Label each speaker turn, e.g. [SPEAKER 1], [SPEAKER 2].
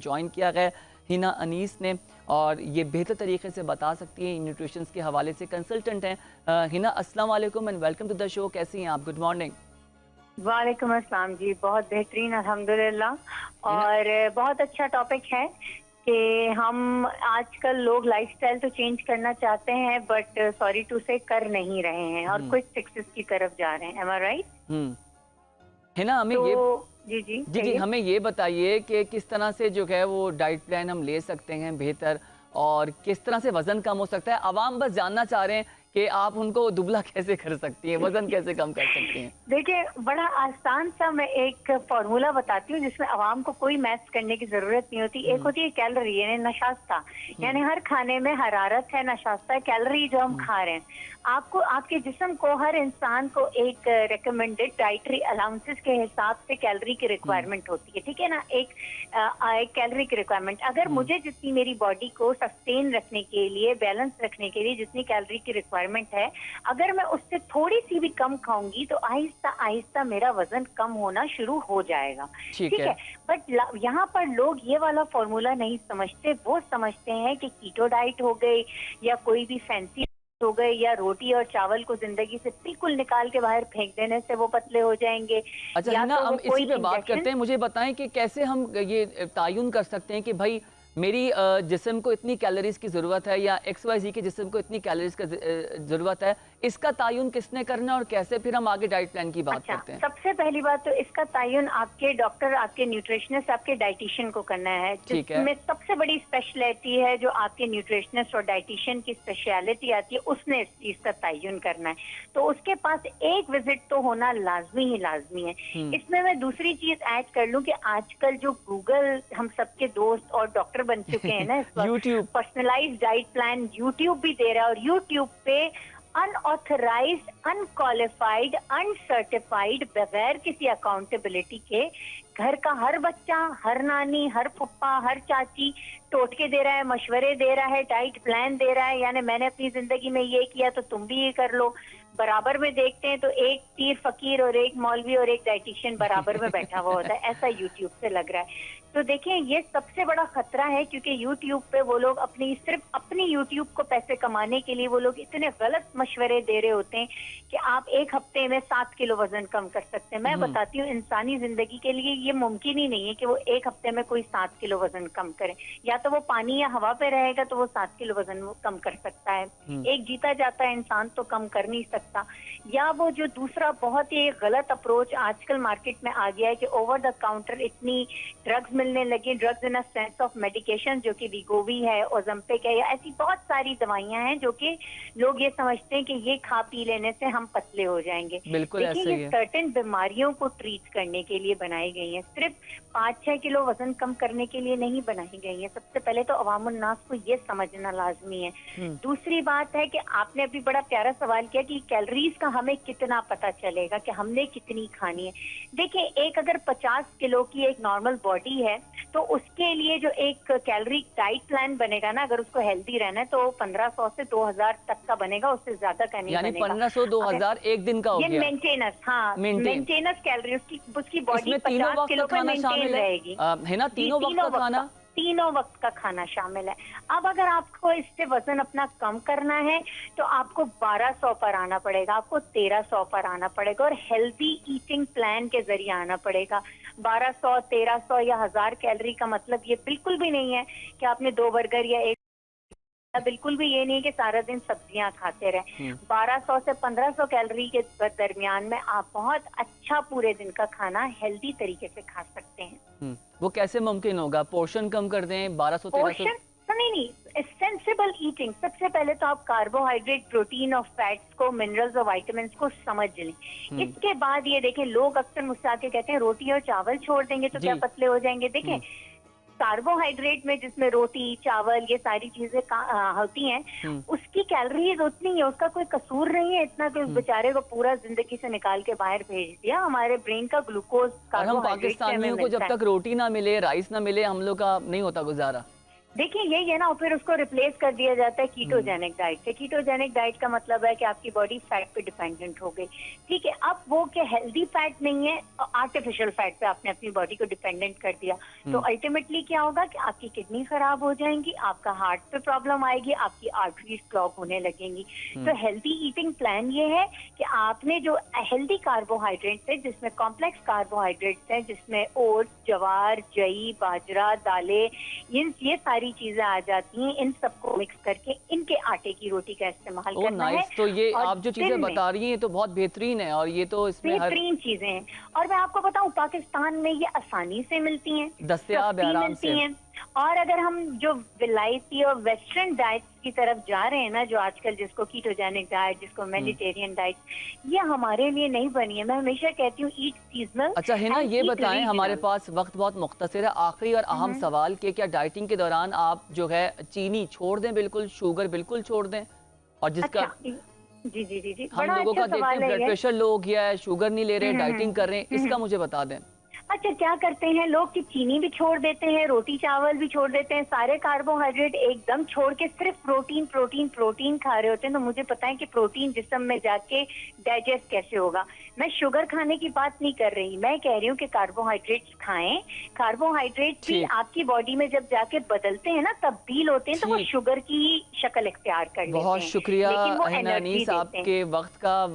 [SPEAKER 1] Join किया है हिना अनीस ने, और ये बेहतर तरीके से बता सकती हैं न्यूट्रिशन के हवाले से, कंसल्टेंट हैं। हिना, अस्सलाम वालेकुम and welcome to the show. कैसी हैं आप? Good morning.
[SPEAKER 2] वालेकुम अस्सलाम जी, बहुत बेहतरीन अल्हम्दुलिल्लाह। और बहुत अच्छा टॉपिक है कि हम आजकल लोग लाइफस्टाइल तो चेंज करना चाहते हैं बट सॉरी टू से कर नहीं रहे हैं और क्विक फिक्सेस की तरफ जा रहे हैं। एम आई राइट?
[SPEAKER 1] हिना, हमें
[SPEAKER 2] तो
[SPEAKER 1] ये
[SPEAKER 2] जी
[SPEAKER 1] हमें ये बताइए कि किस तरह से जो है वो डाइट प्लान हम ले सकते हैं बेहतर, और किस तरह से वजन कम हो सकता है। आवाम बस जानना चाह रहे हैं कि आप उनको दुबला कैसे कर सकती हैं, वजन कैसे कम कर सकती हैं।
[SPEAKER 2] देखिए, बड़ा आसान सा मैं एक फॉर्मूला बताती हूँ जिसमें आवाम को कोई मैथ्स करने की जरूरत नहीं होती। एक होती है कैलोरी यानी नशास्ता, यानी हर खाने में हरारत है, नशास्ता है, कैलोरी जो हम खा रहे हैं। आपको आपके जिस्म को, हर इंसान को एक रिकमेंडेड डाइटरी अलाउंसेस के हिसाब से कैलोरी की रिक्वायरमेंट होती है, ठीक है ना। एक कैलोरी की रिक्वायरमेंट, अगर मुझे जितनी मेरी बॉडी को सस्टेन रखने के लिए, बैलेंस रखने के लिए जितनी कैलोरी की रिक्वायरमेंट है, अगर मैं उससे थोड़ी सी भी कम खाऊंगी तो आहिस्ता आहिस्ता मेरा वजन कम होना शुरू हो जाएगा। ठीक है। बट यहाँ पर लोग ये वाला फॉर्मूला नहीं समझते। वो समझते हैं कि कीटो डाइट हो गई या कोई भी फैंसी हो गए या रोटी और चावल को जिंदगी से बिल्कुल निकाल के बाहर फेंक देने से वो पतले हो जाएंगे।
[SPEAKER 1] अच्छा
[SPEAKER 2] या
[SPEAKER 1] है ना,
[SPEAKER 2] तो
[SPEAKER 1] हम इसी पे बात
[SPEAKER 2] इंजेक्शन।
[SPEAKER 1] करते हैं। मुझे बताएं कि कैसे हम ये तायुन कर सकते हैं कि भाई मेरी जिस्म को इतनी कैलोरीज की ज़रूरत है या XYZ के जिस्म को इतनी कैलोरीज की ज़रूरत है। इसका तायुन किसने करना और कैसे फिर हम आगे डाइट प्लान की बात करते हैं।
[SPEAKER 2] सबसे पहली बात तो इसका तायुन आपके डॉक्टर, आपके न्यूट्रिशनिस्ट, आपके डाइटिशियन को करना है। जिसमें सबसे बड़ी स्पेशलिटी है जो आपके न्यूट्रिशनिस्ट और डाइटिशियन की स्पेशलिटी आती है, उसने इस चीज का तायुन करना है। तो उसके पास एक विजिट तो होना लाजमी ही लाजमी है। इसमें मैं दूसरी चीज ऐड कर लूं कि आजकल जो गूगल हम सबके दोस्त और डॉक्टर बन चुके हैं ना, इस वक्त पर्सनलाइज्ड डाइट प्लान यूट्यूब भी दे रहा है, और यूट्यूब पे अनऑथराइज्ड, अनक्वालिफाइड, अनसर्टिफाइड, बगैर किसी अकाउंटेबिलिटी के घर का हर बच्चा, हर नानी, हर फुप्पा, हर चाची टोटके दे रहा है, मशवरे दे रहा है, डाइट प्लान दे रहा है। यानी मैंने अपनी जिंदगी में ये किया तो तुम भी ये कर लो। बराबर में देखते हैं तो एक पीर फकीर और एक मौलवी और एक डाइटिशियन बराबर में बैठा हुआ होता है, ऐसा यूट्यूब से लग रहा है। तो देखिए, ये सबसे बड़ा खतरा है क्योंकि यूट्यूब पे वो लोग सिर्फ अपनी यूट्यूब को पैसे कमाने के लिए वो लोग इतने गलत मशवरे दे रहे होते हैं कि आप एक हफ्ते में 7 किलो वजन कम कर सकते हैं। मैं बताती हूँ, इंसानी जिंदगी के लिए ये मुमकिन ही नहीं है कि वो एक हफ्ते में कोई 7 किलो वजन कम करे। या तो वो पानी या हवा पे रहेगा तो वो 7 किलो वजन कम कर सकता है। एक जीता जाता है इंसान तो कम कर नहीं सकता। या वो जो दूसरा बहुत ही गलत अप्रोच आजकल मार्केट में आ गया है कि ओवर द काउंटर इतनी ड्रग्स मिलने लगी, drugs in a sense of medication, जो कि वीगोवी है, ओज़ेम्पिक है, या ऐसी बहुत सारी दवाइयां हैं जो कि लोग ये समझते हैं कि ये खा पी लेने से हम पतले हो जाएंगे।
[SPEAKER 1] बिल्कुल ऐसे ही है।
[SPEAKER 2] ये सर्टेन बीमारियों को ट्रीट करने के लिए बनाई गई हैं, सिर्फ 5-6 किलो वजन कम करने के लिए नहीं बनाई गई है। सबसे पहले तो अवामुन नास को ये समझना लाजमी है। दूसरी बात है कि आपने अभी बड़ा प्यारा सवाल किया कि कैलोरीज का हमें कितना पता चलेगा कि हमने कितनी खानी है। देखिए, एक अगर 50 किलो की एक नॉर्मल बॉडी है तो उसके लिए जो एक कैलोरी डाइट प्लान बनेगा ना, अगर उसको हेल्दी रहना है तो 1500 से 2000 तक का बनेगा, उससे ज्यादा का नहीं बनेगा।
[SPEAKER 1] 1500-2000 एक दिन का हो गया।
[SPEAKER 2] ये मेंटेनेंस, हाँ, मेंटेनेंस कैलोरी, उसकी बॉडी 50 किलो पे मेंटेन रहेगी
[SPEAKER 1] है ना। तीनों
[SPEAKER 2] वक्त का खाना शामिल है। अब अगर आपको इससे वजन अपना कम करना है तो आपको 1200 पर आना पड़ेगा, आपको 1300 पर आना पड़ेगा, और हेल्दी ईटिंग प्लान के जरिए आना पड़ेगा। 1200, 1300 या 1000 कैलोरी का मतलब ये बिल्कुल भी नहीं है कि आपने 2 बर्गर या एक, बिल्कुल भी ये नहीं है कि सारा दिन सब्जियां खाते रहे। 1200 से 1500 कैलोरी के दरमियान में आप बहुत अच्छा पूरे दिन का खाना हेल्दी तरीके से खा सकते हैं।
[SPEAKER 1] वो कैसे मुमकिन होगा? पोर्शन कम कर दें 1200-1300?
[SPEAKER 2] नहीं, सेंसिबल ईटिंग। सबसे पहले तो आप कार्बोहाइड्रेट, प्रोटीन और फैट्स को, मिनरल्स और विटामिन्स को समझ लें। इसके बाद ये देखें, लोग अक्सर मुझसे आके कहते हैं रोटी और चावल छोड़ देंगे तो क्या पतले हो जाएंगे। देखें, कार्बोहाइड्रेट में जिसमें रोटी, चावल, ये सारी चीजें होती हैं, उसकी कैलोरीज उतनी है, उसका कोई कसूर नहीं है इतना कि उस बेचारे को पूरा जिंदगी से निकाल के बाहर भेज दिया। हमारे ब्रेन का ग्लूकोज,
[SPEAKER 1] और हम पाकिस्तानियों को जब तक रोटी ना मिले, राइस ना मिले, हम लोग का नहीं होता गुजारा।
[SPEAKER 2] देखिए यही है ना, और फिर उसको रिप्लेस कर दिया जाता है कीटोजेनिक डाइट से। कीटोजेनिक डाइट का मतलब है कि आपकी बॉडी फैट पे डिपेंडेंट हो गई। ठीक है, अब वो क्या हेल्दी फैट नहीं है, आर्टिफिशियल फैट पे आपने अपनी बॉडी को डिपेंडेंट कर दिया, तो अल्टीमेटली क्या होगा कि आपकी किडनी खराब हो जाएंगी, आपका हार्ट पे प्रॉब्लम आएगी, आपकी आर्टरीज ब्लॉक होने लगेंगी। तो हेल्दी ईटिंग प्लान ये है कि आपने जो हेल्दी कार्बोहाइड्रेट्स है, जिसमें कॉम्प्लेक्स कार्बोहाइड्रेट्स हैं, जिसमें ओट्स, ज्वार, जई, बाजरा, दालें, ये सारी चीजें आ जाती हैं, इन सबको मिक्स करके इनके आटे की रोटी का इस्तेमाल करना है।
[SPEAKER 1] तो ये
[SPEAKER 2] और
[SPEAKER 1] आप जो चीजें बता रही हैं तो बहुत बेहतरीन है, और ये तो इसमें
[SPEAKER 2] बेहतरीन चीजें हैं। और मैं आपको बताऊं, पाकिस्तान में ये आसानी से मिलती हैं,
[SPEAKER 1] दस्तयाब है, आराम से
[SPEAKER 2] हैं। और अगर हम जो विलायती और वेस्टर्न डाइट की तरफ जा रहे हैं ना, जो आजकल जिसको कीटोजेनिक डाइट, जिसको मेडिटेरियन डाइट, ये हमारे लिए नहीं बनी है। मैं हमेशा कहती हूँ ईट सीजनल।
[SPEAKER 1] अच्छा हिना, ये बताएं, हमारे पास वक्त बहुत मुख्तसर है, आखिरी और अहम सवाल कि क्या डाइटिंग के दौरान आप जो है चीनी छोड़ दें, बिल्कुल शुगर बिल्कुल छोड़ दें? और जिसका
[SPEAKER 2] जी जी जी जी,
[SPEAKER 1] हम लोगों का देखते हैं ब्लड प्रेशर लो हो गया है, शुगर नहीं ले रहे, डाइटिंग कर रहे हैं, इसका मुझे बता दें।
[SPEAKER 2] अच्छा, क्या करते हैं लोग कि चीनी भी छोड़ देते हैं, रोटी चावल भी छोड़ देते हैं, सारे कार्बोहाइड्रेट एकदम छोड़ के सिर्फ प्रोटीन प्रोटीन प्रोटीन खा रहे होते हैं। तो मुझे पता है कि प्रोटीन जिस्म में जाके डाइजेस्ट कैसे होगा। मैं शुगर खाने की बात नहीं कर रही, मैं कह रही हूँ कि कार्बोहाइड्रेट्स खाएं। कार्बोहाइड्रेट भी आपकी बॉडी में जब जाके बदलते हैं ना, तब्दील होते हैं, तो वो शुगर की शक्ल इख्तियार कर लेते हैं।
[SPEAKER 1] बहुत शुक्रिया हिना अनीस, आपके वक्त का